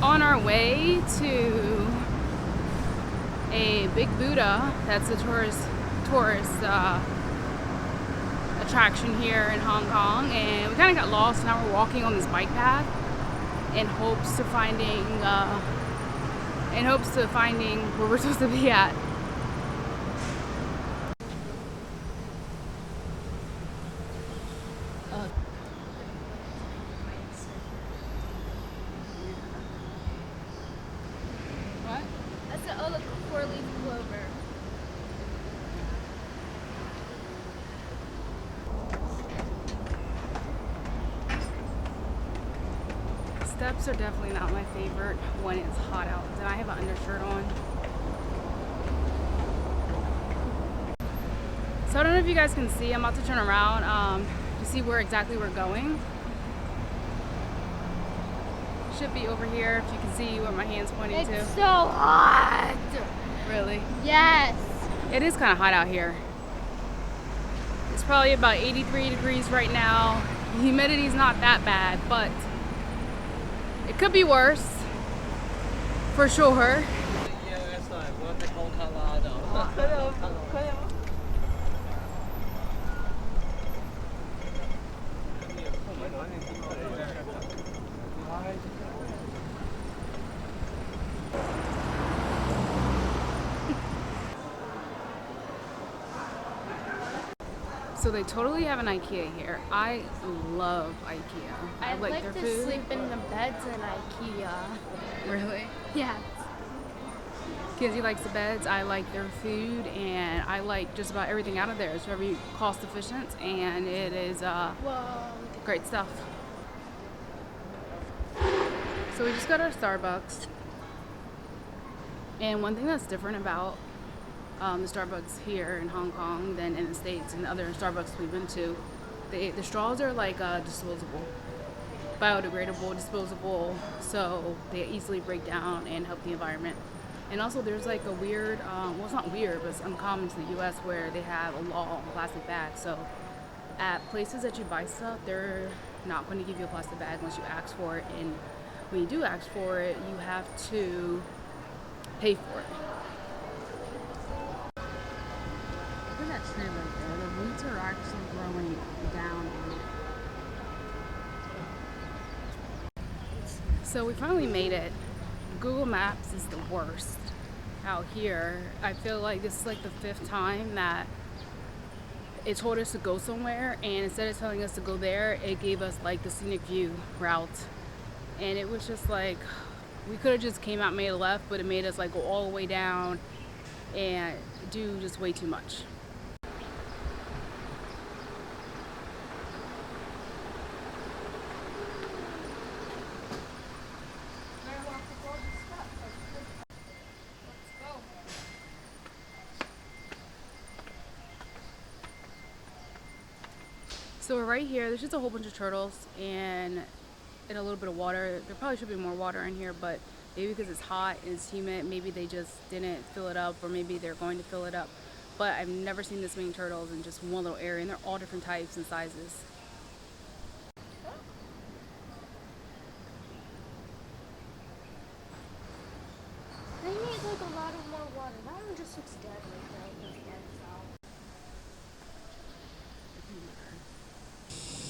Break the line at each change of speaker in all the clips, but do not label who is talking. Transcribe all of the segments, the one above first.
on our way to a big Buddha that's a tourist attraction here in Hong Kong, and we kind of got lost. Now we're walking on this bike path in hopes to finding where we're supposed to be at. What?
That's an four-leaf clover.
Steps are definitely not my favorite when it's hot out, and I have an undershirt on. So I don't know if you guys can see, I'm about to turn around to see where exactly we're going. Should be over here if you can see where my hand's pointing to.
It's so hot!
Really?
Yes!
It is kind of hot out here. It's probably about 83 degrees right now. The humidity's not that bad, but it could be worse, for sure. So they totally have an IKEA here. I love IKEA.
I like
their
to
food.
sleep in the beds in IKEA.
Really?
Yeah.
Kizzy likes the beds. I like their food, and I like just about everything out of there. It's very cost efficient, and it is great stuff. So we just got our Starbucks, and one thing that's different about the Starbucks here in Hong Kong than in the States and other Starbucks we've been to, the straws are like disposable, biodegradable, disposable, so they easily break down and help the environment. And also there's like a weird, well, it's not weird, but it's uncommon to the US where they have a law on plastic bags. So at places that you buy stuff, they're not going to give you a plastic bag unless you ask for it. And when you do ask for it, you have to pay for it. Look at that tree right there. The roots are actually growing down on it. So we finally made it. Google Maps is the worst out here. I feel like this is like the 5th time that it told us to go somewhere, and instead of telling us to go there, it gave us like the scenic view route. And it was just like, we could have just came out and made a left, but it made us like go all the way down and do just way too much. So we're right here. There's just a whole bunch of turtles and a little bit of water. There probably should be more water in here, but maybe because it's hot and it's humid, maybe they just didn't fill it up, or maybe they're going to fill it up. But I've never seen this many turtles in just one little area, and they're all different types and sizes.
They need like a lot of more water. That one just looks dead right now. It's dead, so.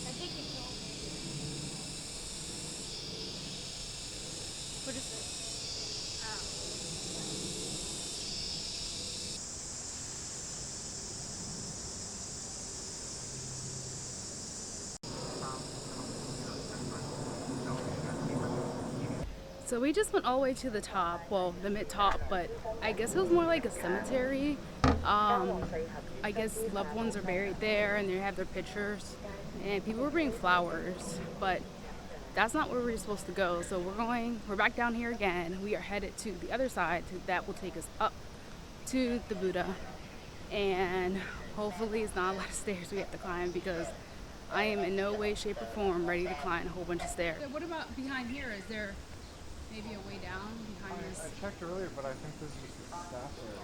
I think it's all.
What is this? So we just went all the way to the top, well, the mid-top, but I guess it was more like a cemetery. I guess loved ones are buried there, and they have their pictures, and people were bringing flowers, but that's not where we're supposed to go. So we're back down here again. We are headed to the other side that will take us up to the Buddha, and hopefully it's not a lot of stairs we have to climb, because I am in no way, shape, or form ready to climb a whole bunch of stairs. So what about behind here? Is there maybe a way down behind this?
I checked earlier, but I think this is just a staff area.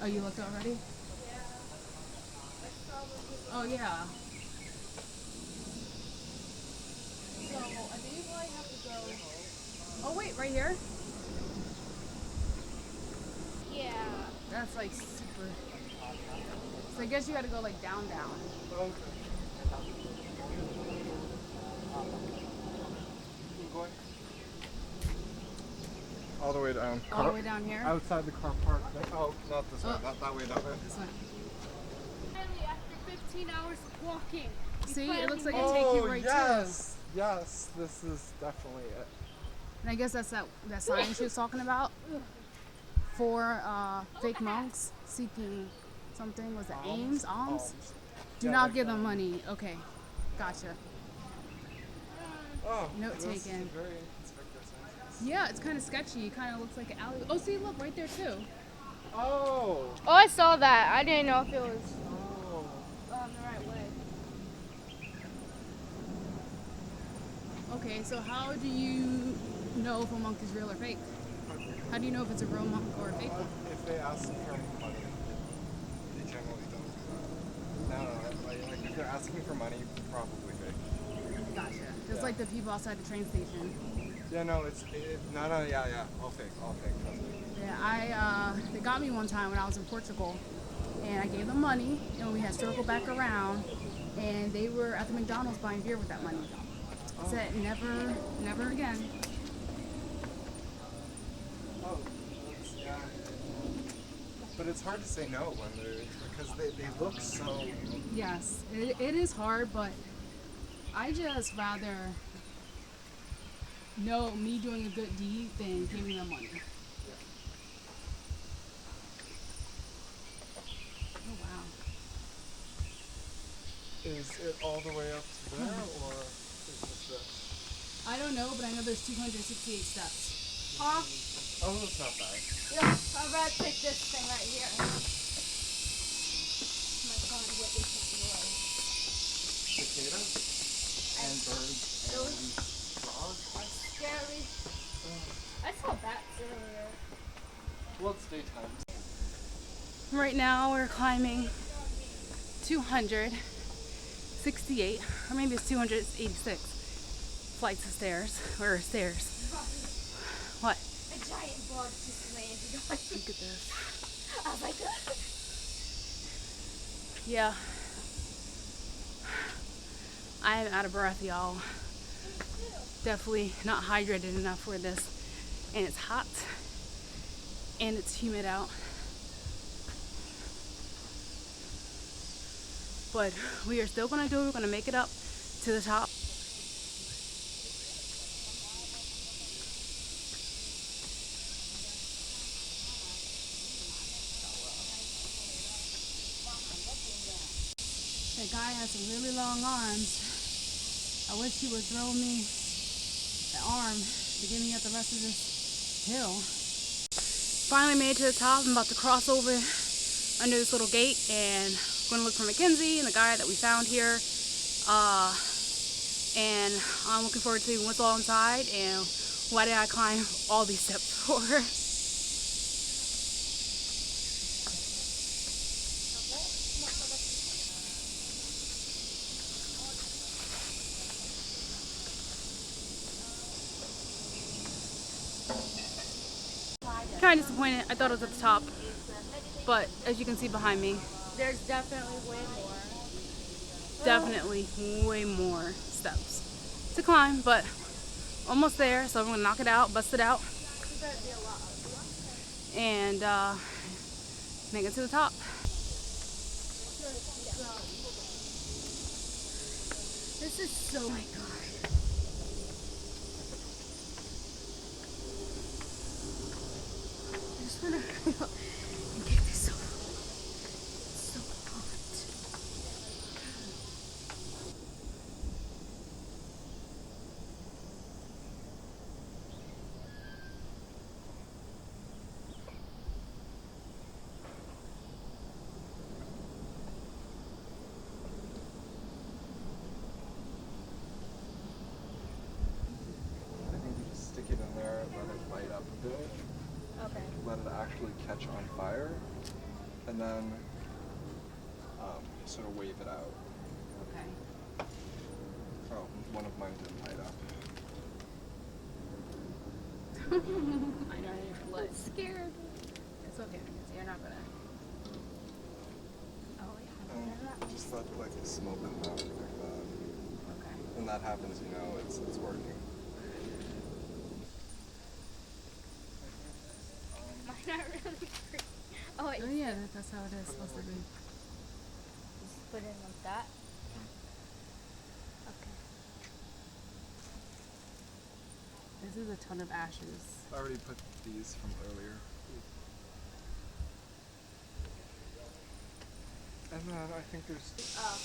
Oh, you looked already? Oh, yeah. Oh wait, right here?
Yeah.
That's like super. So I guess you gotta go like down.
Okay. Keep going. All the way down.
All the way down here?
Outside the car park. Oh, not this way.
Oh.
Not that way. That way.
This one.
Finally, after 15 hours of walking. we
See, it
finally
looks like
made
it take you right
yes. Yes, this is definitely it.
And I guess that's that sign she was talking about. For fake monks seeking something. Was it alms? Do
Yeah,
not
like,
give them money. Okay. Gotcha.
Oh,
Note
this is
taken.
very inconspicuous entrance.
Yeah, it's kind of sketchy. It kind of looks like an alley. Oh, see, look, right there too.
Oh.
Oh, I saw that. I didn't know if it was
Oh.
the right way.
Okay, so how do you know if a monk is real or fake? How do you know if it's a real monk or a fake monk?
If they ask for money, they generally don't do that. No, like if they're asking for money, probably fake.
Gotcha. Just
Yeah.
like the people outside the train station.
Yeah, no, yeah, all fake, trust me.
Yeah, they got me one time when I was in Portugal, and I gave them money, and we had circled back around, and they were at the McDonald's buying beer with that money. I said, never again.
Oh, yeah. But it's hard to say no when because they look so.
Yes, it is hard, but I just rather know me doing a good deed than giving them money. Oh wow.
Is it all the way up to there, or is it this?
I don't know, but I know there's 268 steps.
Huh?
Oh, it's not bad.
Yeah, I'd rather take this thing right here. My God, what is that noise?
Cicadas and birds and frogs.
That's scary. I saw bats earlier.
Well, it's daytime.
Right now we're climbing 268, or maybe it's 286 flights of stairs, or stairs. What?
A giant bug just landed on me.
Look at this.
I was like,
Yeah. I am out of breath, y'all. Definitely not hydrated enough for this. And it's hot. And it's humid out. But we are still gonna do it. We're gonna make it up to the top. That guy has some really long arms. I wish he would throw me the arm to get me up the rest of this hill. Finally made it to the top. I'm about to cross over under this little gate and I'm going to look for Mackenzie and the guy that we found here. And I'm looking forward to seeing what's all inside and why did I climb all these steps for. Kind of disappointed. I thought it was at the top, but as you can see behind me,
there's definitely way more.
definitely way more steps to climb, but almost there. So I'm gonna knock it out, bust it out, and make it to the top. This is so, oh my God. I just wanna get this over. It's so hot.
I think you just stick it in there and let it light up a bit.
Okay.
Let it actually catch on fire, and then sort of wave it out.
Okay.
Oh, one of mine didn't light up.
I know what.
I'm scared.
It's okay. You're not gonna. Oh yeah.
Just let like the smoke come out like that.
Okay.
When that happens, you know it's working.
Mine not really pretty. Oh wait.
Oh yeah, that's how it is supposed to be.
Just put it like that. Okay.
This is a ton of ashes.
I already put these from earlier. And then I think there's.
Oh.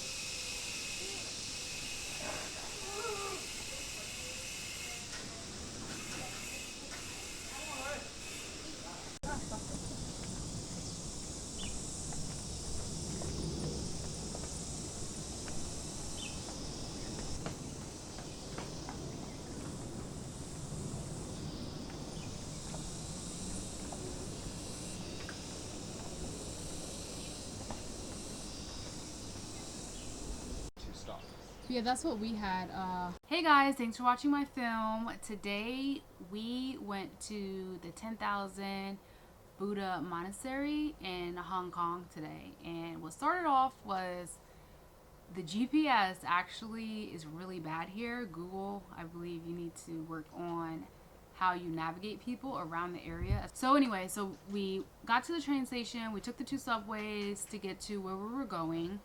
Two stops.
Yeah, that's what we had. Hey guys, thanks for watching my film. Today we went to the 10,000 Buddha Monastery in Hong Kong today. And what started off was the GPS actually is really bad here. Google, I believe you need to work on how you navigate people around the area. So anyway, so we got to the train station. We took the 2 subways to get to where we were going.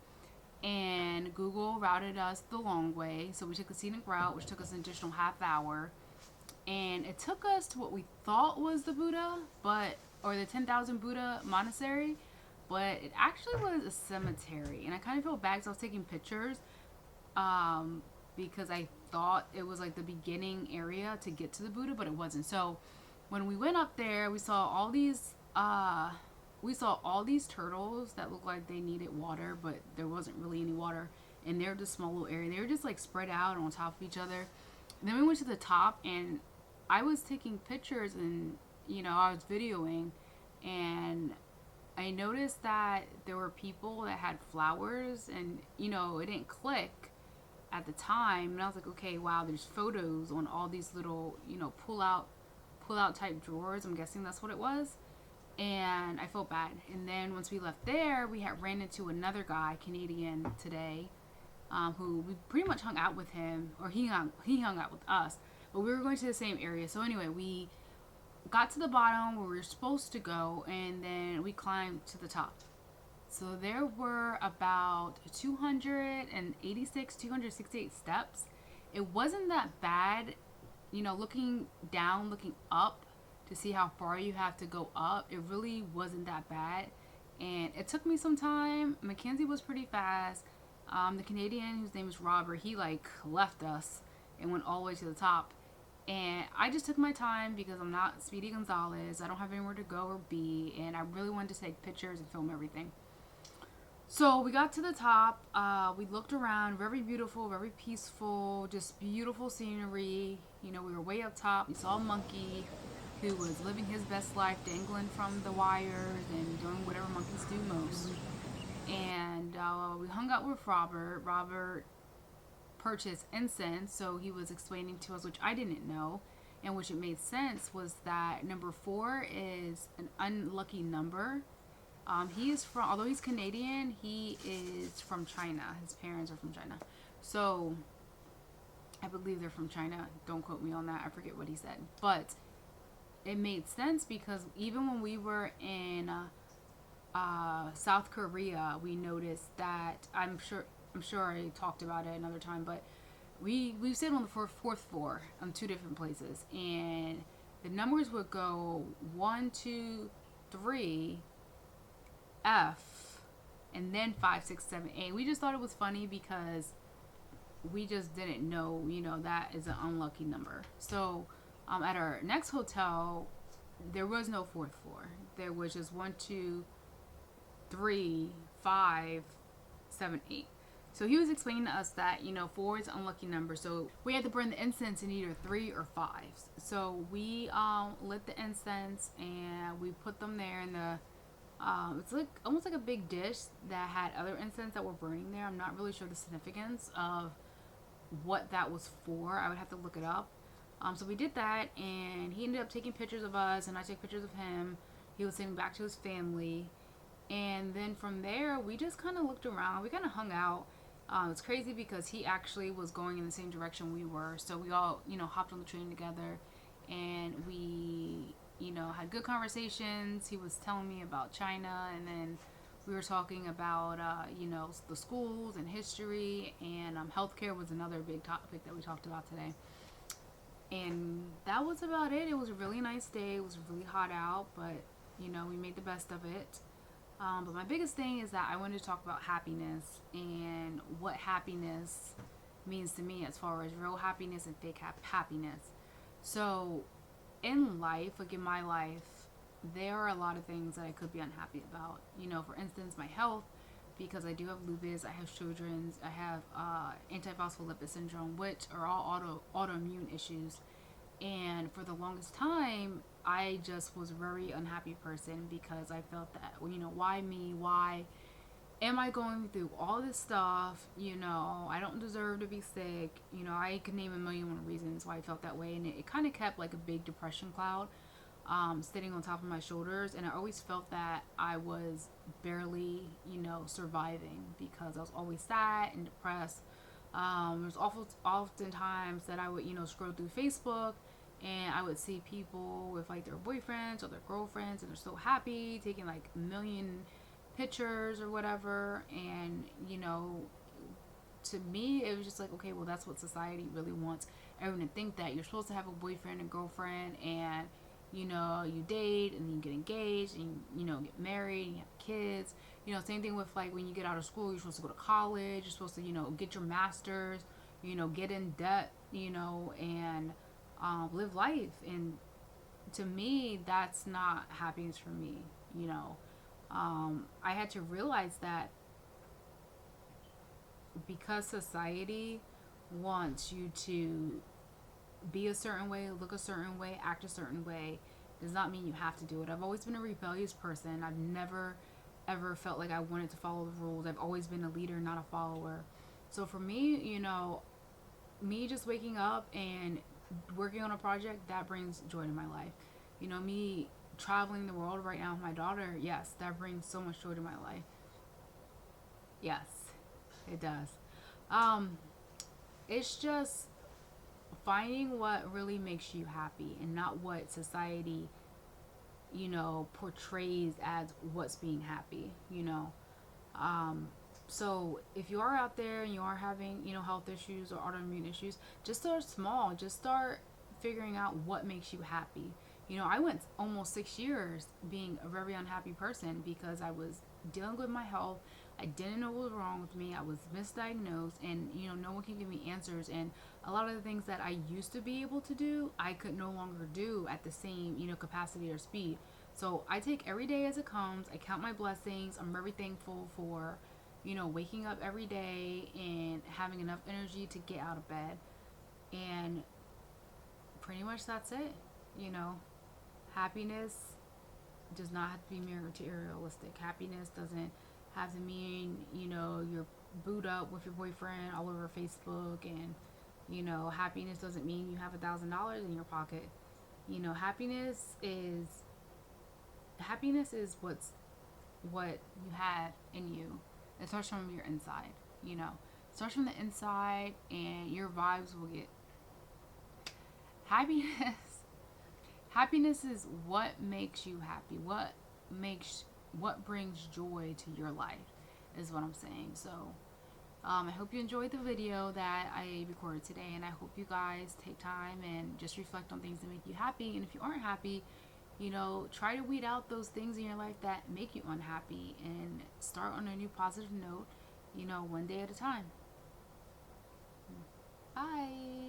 And Google routed us the long way. So we took the scenic route, which took us an additional half hour. And it took us to what we thought was the Buddha, or the 10,000 Buddha Monastery, but it actually was a cemetery. And I kind of feel bad because I was taking pictures because I thought it was like the beginning area to get to the Buddha, but it wasn't. So when we went up there, we saw all these turtles that looked like they needed water, but there wasn't really any water in their just small little area. They were just like spread out on top of each other. And then we went to the top, and I was taking pictures, and I was videoing, and I noticed that there were people that had flowers, and it didn't click at the time, and I was like, okay, wow, there's photos on all these little pull out type drawers. I'm guessing that's what it was. And I felt bad. And then once we left there, we had ran into another guy, Canadian, today, who we pretty much hung out with him, or he hung out with us, but we were going to the same area. So anyway, we got to the bottom where we were supposed to go, and then we climbed to the top. So there were about 268 steps. It wasn't that bad, looking down, looking up, to see how far you have to go up. It really wasn't that bad, and it took me some time. Mackenzie was pretty fast. The Canadian, whose name is Robert, he like left us and went all the way to the top, and I just took my time because I'm not Speedy Gonzalez. I don't have anywhere to go or be, and I really wanted to take pictures and film everything. So we got to the top. We looked around. Very beautiful, very peaceful, just beautiful scenery. We were way up top. We saw a monkey who was living his best life, dangling from the wires and doing whatever monkeys do most. And we hung out with Robert. Robert purchased incense, so he was explaining to us, which I didn't know, and which it made sense, was that number 4 is an unlucky number. He is from, although he's Canadian, he is from China. His parents are from China. So I believe they're from China. Don't quote me on that. I forget what he said. But it made sense because even when we were in South Korea, we noticed that I'm sure I talked about it another time, but we stayed on the fourth floor on 2 different places, and the numbers would go 1, 2, 3, F, and then 5, 6, 7, 8. We just thought it was funny because we just didn't know, that is an unlucky number. So at our next hotel, there was no 4th floor. There was just 1, 2, 3, 5, 7, 8. So he was explaining to us that 4 is an unlucky number, so we had to burn the incense in either 3 or 5s. So we lit the incense and we put them there in the it's like almost like a big dish that had other incense that were burning there. I'm not really sure the significance of what that was for. I would have to look it up. So we did that, and he ended up taking pictures of us, and I took pictures of him. He was sending back to his family, and then from there, we just kind of looked around. We kind of hung out. It's crazy because he actually was going in the same direction we were, so we all, hopped on the train together, and we, had good conversations. He was telling me about China, and then we were talking about, the schools and history, and healthcare was another big topic that we talked about today. And that was about it. It was a really nice day. It was really hot out, but we made the best of it. But my biggest thing is that I wanted to talk about happiness and what happiness means to me as far as real happiness and fake happiness. So, in life, like in my life, there are a lot of things that I could be unhappy about. For instance, my health, because I do have lupus, I have Sjogren's, I have antiphospholipid syndrome, which are all autoimmune issues. And for the longest time, I just was a very unhappy person because I felt that, why me? Why am I going through all this stuff? I don't deserve to be sick. I could name a million one reasons why I felt that way. And it kind of kept like a big depression cloud sitting on top of my shoulders. And I always felt that I was barely, surviving because I was always sad and depressed. There's often times that I would, scroll through Facebook and I would see people with like their boyfriends or their girlfriends and they're so happy, taking like a million pictures or whatever. And, to me, it was just like, okay, well, that's what society really wants everyone to think, that you're supposed to have a boyfriend and girlfriend, and you date and then you get engaged and get married and you have kids. Same thing with like when you get out of school, you're supposed to go to college, you're supposed to get your master's, get in debt, and live life. And to me, that's not happiness for me. I had to realize that because society wants you to be a certain way, look a certain way, act a certain way, does not mean you have to do it. I've always been a rebellious person. I've never ever felt like I wanted to follow the rules. I've always been a leader, not a follower. So for me, me just waking up and working on a project, that brings joy to my life. Me traveling the world right now with my daughter, yes, that brings so much joy to my life. Yes, it does. Um, it's just finding what really makes you happy and not what society, portrays as what's being happy, Um, so if you are out there and you are having, health issues or autoimmune issues, just start small. Just start figuring out what makes you happy. I went almost 6 years being a very unhappy person because I was dealing with my health. I didn't know what was wrong with me. I was misdiagnosed, and no one can give me answers. And a lot of the things that I used to be able to do, I could no longer do at the same capacity or speed. So I take every day as it comes. I count my blessings. I'm very thankful for, waking up every day and having enough energy to get out of bed. And pretty much that's it. You know, happiness does not have to be materialistic. Happiness doesn't have to mean, you're booed up with your boyfriend all over Facebook, and, happiness doesn't mean you have $1,000 in your pocket. Happiness is what you have in you. It starts from your inside. It starts from the inside, and your vibes will get happiness. Happiness is what makes you happy. What brings joy to your life is what I'm saying. So I hope you enjoyed the video that I recorded today, and I hope you guys take time and just reflect on things that make you happy. And if you aren't happy, try to weed out those things in your life that make you unhappy and start on a new positive note, one day at a time. Bye.